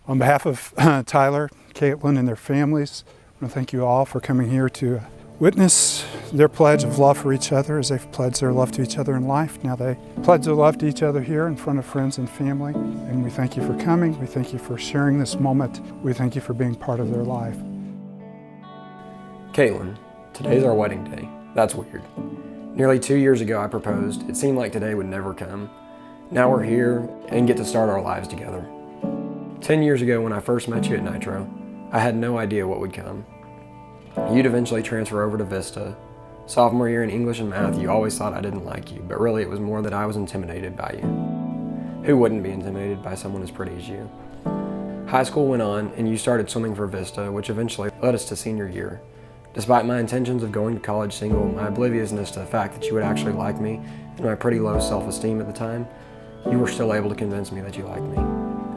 On behalf of Tyler, Caitlin, and their families, I want to thank you all for coming here to witness their pledge of love for each other as they've pledged their love to each other in life. Now they pledge their love to each other here in front of friends and family. And we thank you for coming. We thank you for sharing this moment. We thank you for being part of their life. Caitlin, today's our wedding day. That's weird. Nearly 2 years ago I proposed. It seemed like today would never come. Now we're here and get to start our lives together. 10 years ago when I first met you at Nitro, I had no idea what would come. You'd eventually transfer over to Vista. Sophomore year in English and math, you always thought I didn't like you, but really it was more that I was intimidated by you. Who wouldn't be intimidated by someone as pretty as you? High school went on and you started swimming for Vista, which eventually led us to senior year. Despite my intentions of going to college single, my obliviousness to the fact that you would actually like me, and my pretty low self-esteem at the time, you were still able to convince me that you liked me.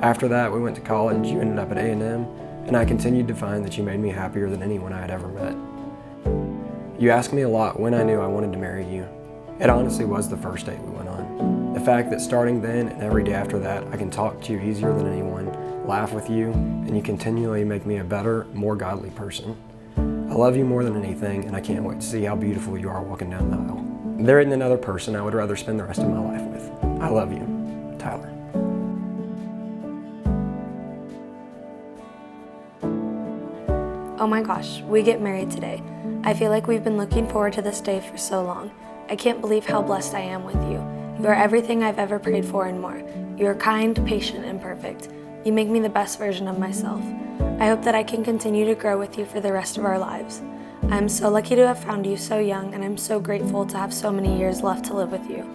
After that, we went to college, you ended up at A&M, and I continued to find that you made me happier than anyone I had ever met. You asked me a lot when I knew I wanted to marry you. It honestly was the first date we went on. The fact that starting then and every day after that, I can talk to you easier than anyone, laugh with you, and you continually make me a better, more godly person. I love you more than anything, and I can't wait to see how beautiful you are walking down the aisle. There isn't another person I would rather spend the rest of my life with. I love you, Tyler. Oh my gosh, we get married today. I feel like we've been looking forward to this day for so long. I can't believe how blessed I am with you. You are everything I've ever prayed for and more. You are kind, patient, and perfect. You make me the best version of myself. I hope that I can continue to grow with you for the rest of our lives. I am so lucky to have found you so young, and I'm so grateful to have so many years left to live with you.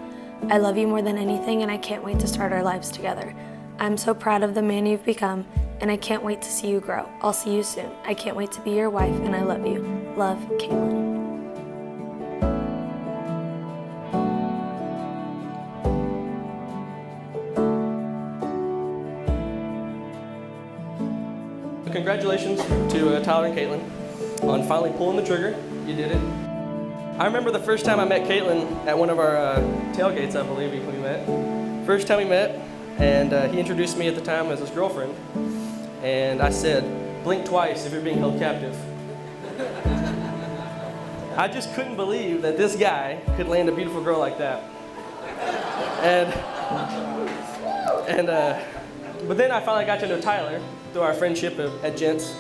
I love you more than anything, and I can't wait to start our lives together. I'm so proud of the man you've become, and I can't wait to see you grow. I'll see you soon. I can't wait to be your wife, and I love you. Love, Caitlin. Congratulations to Tyler and Caitlin on finally pulling the trigger. You did it. I remember the first time I met Caitlin at one of our tailgates, I believe we met. First time we met, and he introduced me at the time as his girlfriend. And I said, blink twice if you're being held captive. I just couldn't believe that this guy could land a beautiful girl like that. But then I finally got to know Tyler through our friendship at Gents.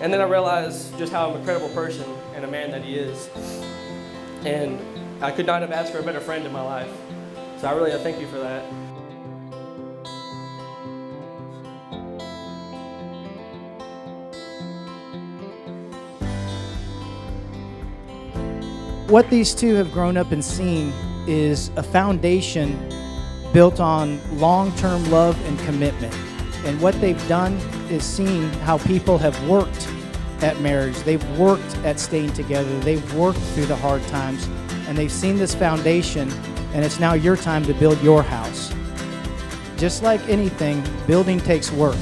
And then I realized just how incredible person and a man that he is. And I could not have asked for a better friend in my life. So I really thank you for that. What these two have grown up and seen is a foundation built on long-term love and commitment. And what they've done is seen how people have worked at marriage. They've worked at staying together. They've worked through the hard times. And they've seen this foundation, and it's now your time to build your house. Just like anything, building takes work.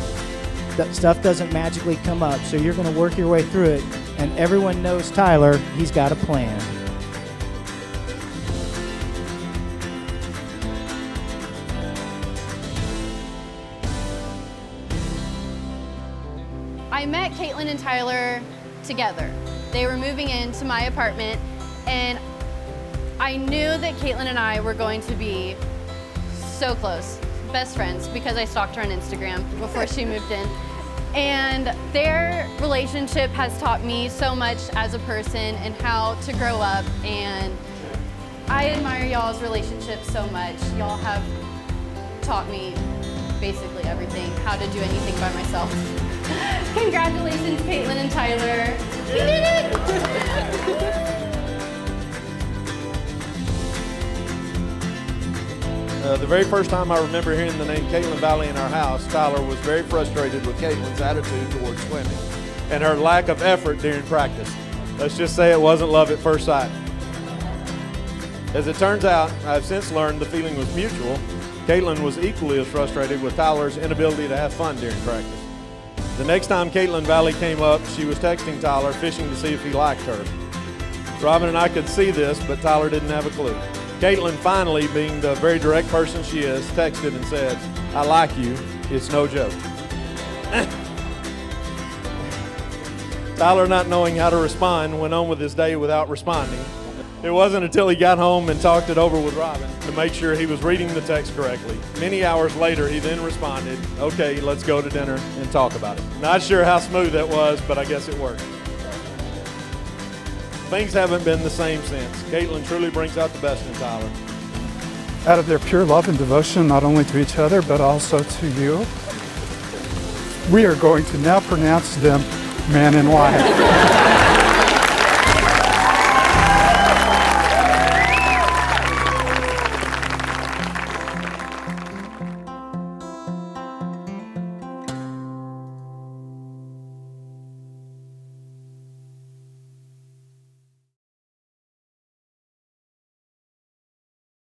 That stuff doesn't magically come up, so you're going to work your way through it. And everyone knows Tyler, he's got a plan. I met Caitlin and Tyler together. They were moving into my apartment, and I knew that Caitlin and I were going to be so close, best friends, because I stalked her on Instagram before she moved in. And their relationship has taught me so much as a person and how to grow up, and I admire y'all's relationship so much. Y'all have taught me basically everything, how to do anything by myself. Congratulations, Caitlin and Tyler. We did it! The very first time I remember hearing the name Caitlin Valley in our house, Tyler was very frustrated with Caitlin's attitude towards swimming and her lack of effort during practice. Let's just say it wasn't love at first sight. As it turns out, I've since learned the feeling was mutual. Caitlin was equally as frustrated with Tyler's inability to have fun during practice. The next time Caitlin Valley came up, she was texting Tyler, fishing to see if he liked her. Robin and I could see this, but Tyler didn't have a clue. Caitlin finally, being the very direct person she is, texted and said, "I like you, it's no joke." Tyler, not knowing how to respond, went on with his day without responding. It wasn't until he got home and talked it over with Robin to make sure he was reading the text correctly. Many hours later, he then responded, "Okay, let's go to dinner and talk about it." Not sure how smooth that was, but I guess it worked. Things haven't been the same since. Caitlin truly brings out the best in Tyler. Out of their pure love and devotion, not only to each other, but also to you, we are going to now pronounce them man and wife.